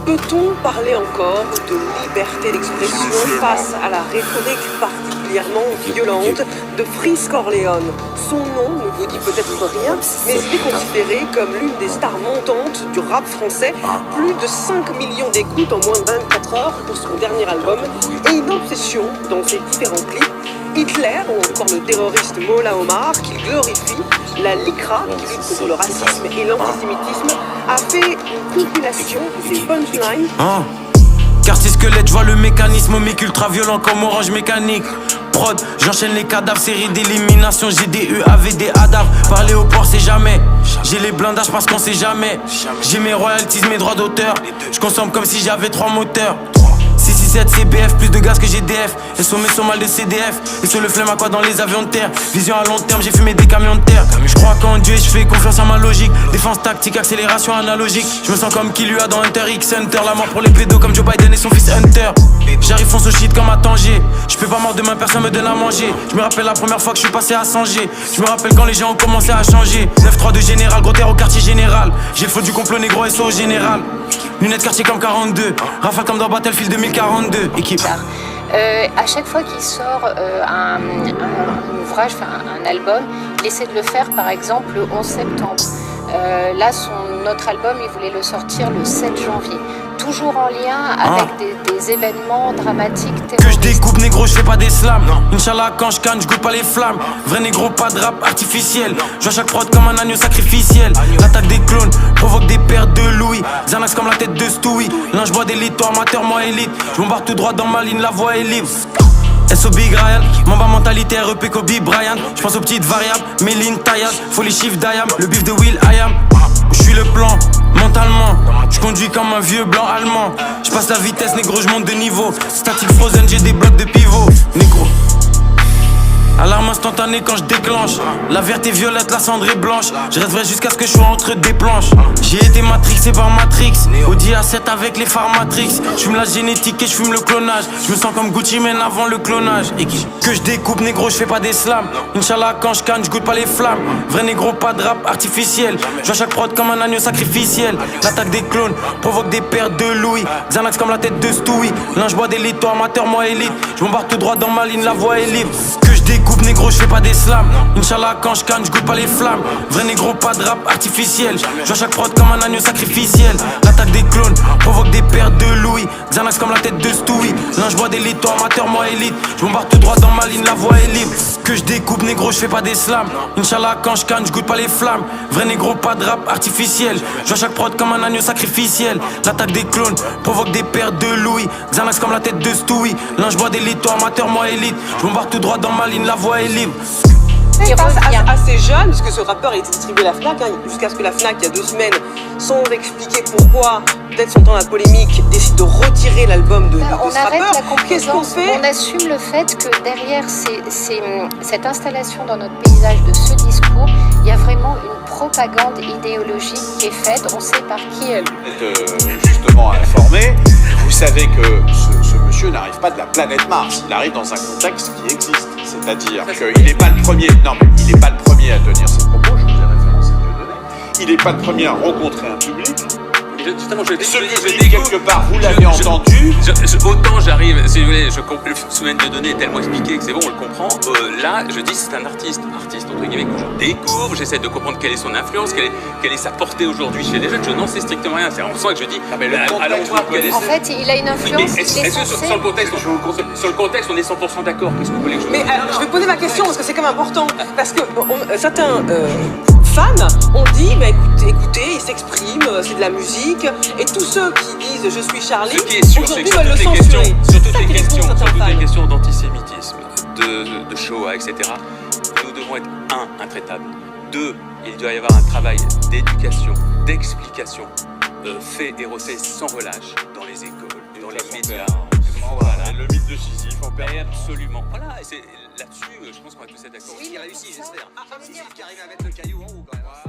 Peut-on parler encore de liberté d'expression face à la rhétorique particulièrement violente de Freeze Corleone? Son nom ne vous dit peut-être rien, mais il est considéré comme l'une des stars montantes du rap français. Plus de 5 millions d'écoutes en moins de 24 heures pour son dernier album et une obsession dans ses différents clips. Hitler ou encore le terroriste Mola Omar qu'il glorifie, la LICRA qui lutte contre le racisme et l'antisémitisme a fait une compilation des punchlines. Quartier squelette, je vois le mécanisme, omique ultra violent comme Orange Mécanique. Prod, j'enchaîne les cadavres, série d'élimination, j'ai des UAV, des ADAV. Parler au port, c'est jamais. J'ai les blindages parce qu'on sait jamais. J'ai mes royalties, mes droits d'auteur. Je consomme comme si j'avais 3 moteurs. 667 CBF, plus de gaz que GDF. Et sur mes mal de CDF. Et sur le flemme à quoi dans les avions de terre. Vision à long terme, j'ai fumé des camions de terre. Je crois qu'en Dieu et je fais confiance à ma logique. Défense tactique, accélération analogique. Je me sens comme qui lui a dans Hunter x Hunter. La mort pour les pédos comme Joe Biden et son fils Hunter. J'arrive fonce au shit comme à Tanger. Je peux pas mort demain, personne me donne à manger. Je me rappelle la première fois que je suis passé à Sanger. Je me rappelle quand les gens ont commencé à changer. 9-3 de général, gros terre au quartier général. J'ai le faux du complot négro SO au général. Lunettes quartier comme 42. Rafale comme dans Battlefield 2042. Équipe. À chaque fois qu'il sort un ouvrage, un album, il essaie de le faire par exemple le 11 septembre. Là, notre album, il voulait le sortir le 7 janvier. Toujours en lien avec des événements dramatiques terroristes. Que je découpe négro, je fais pas des slams. Inch'Allah quand je canne, je goûte pas les flammes. Vrai négro, pas de rap artificiel. Je vois chaque prod comme un agneau sacrificiel. L'attaque des clones provoque des pertes de Louis. Xanax comme la tête de Stewie. L'un je bois des litres, toi amateur, moi élite. Je m'embarque tout droit dans ma ligne, la voie est libre. SO Big Ryan, Mamba mentalité REP Kobe Bryant. Je pense aux petites variables, Méline, Taillade. Faut les chiffres d'Ayam, le bif de Will I am. Je suis le plan, mentalement. Je conduis comme un vieux blanc allemand. Je passe la vitesse, négro, je monte de niveau. Static frozen, j'ai des blocs de pivot. Négro. Alarme instantanée quand je déclenche. La verte est violette, la cendre est blanche. Je reste vrai jusqu'à ce que je sois entre des planches. J'ai été matrixé par Matrix. Audi A7 avec les phares Matrix. Je fume la génétique et je fume le clonage. Je me sens comme Gucci Mane avant le clonage. Et que je découpe négro, je fais pas des slams. Inch'Allah quand je canne, je goûte pas les flammes. Vrai négro, pas de rap artificiel. Je vois chaque prod comme un agneau sacrificiel. L'attaque des clones provoque des pertes de Louis. Xanax comme la tête de Stewie. L'un je bois des litres, toi amateur, moi élite. Je m'embarque tout droit dans ma ligne, la voie est libre. Que je découpe négro, je fais pas des slams. Inch'Allah quand je canne, je goûte pas les flammes. Vrai négro, pas de rap artificiel. Je vois chaque prod comme un agneau sacrificiel. L'attaque des clones provoque des pertes de Louis. Xanax comme la tête de Stewie. L'un je bois des litres, toi amateur, moi élite. Je m'embarque tout droit dans ma ligne, la voie est libre. Que je découpe négro, je fais pas des slams. Inch'Allah quand je canne, je goûte pas les flammes. Vrai négro, pas de rap artificiel. Je vois chaque prod comme un agneau sacrificiel. L'attaque des clones provoque des pertes de Louis. Xanax comme la tête de Stewie. L'un je bois des litres, toi amateur, moi élite. Je m'embarque tout droit dans ma ligne, la voie est libre. Il passe assez jeune, parce que ce rappeur a été distribué à la FNAC, jusqu'à ce que la FNAC, il y a 2 semaines, sans expliquer pourquoi, peut-être sentant la polémique, décide de retirer l'album de ce rappeur. On arrête la Qu'est-ce qu'on complaisance, fait? on assume le fait que derrière cette installation dans notre paysage de ce discours, il y a vraiment une propagande idéologique qui est faite, on sait par qui elle. Justement informé, vous savez que ce monsieur n'arrive pas de la planète Mars, il arrive dans un contexte qui existe. C'est-à-dire qu'il n'est pas le premier, non mais il n'est pas le premier à tenir ses propos, je vous ai référencé Dieudonné. Il n'est pas le premier à rencontrer un public. Justement, Ce public, quelque part, vous l'avez entendu. Autant j'arrive, si vous voulez, le souvenir de données est tellement expliqué que c'est bon, on le comprend. Là, je dis c'est un artiste entre guillemets, que je découvre, j'essaie de comprendre quelle est son influence, quelle est sa portée aujourd'hui chez les jeunes. Je n'en sais strictement rien. C'est en soi que je dis, allons voir quelle est. En fait, il a une influence. Est-ce que sur le contexte, on est 100% d'accord? Qu'est-ce que vous voulez que je Mais alors, je vais poser ma question, parce que c'est quand même important, parce que certains fans ont dit, bah, écoutez, il s'exprime, c'est de la musique, et tous ceux qui disent je suis Charlie, ce qui est sûr, c'est aujourd'hui que veulent le censurer. sur toutes les questions d'antisémitisme, de Shoah, etc., nous devons être intraitables. 2, il doit y avoir un travail d'éducation, d'explication, fait et refait sans relâche dans les écoles, dans les médias. Voilà, le mythe de Sisyphe en permanence. Absolument. Voilà, et c'est là-dessus, je pense qu'on va tous être d'accord. Oui, Il réussit, j'espère. ça, Sisyphe qui arrive à mettre le caillou en haut quand même.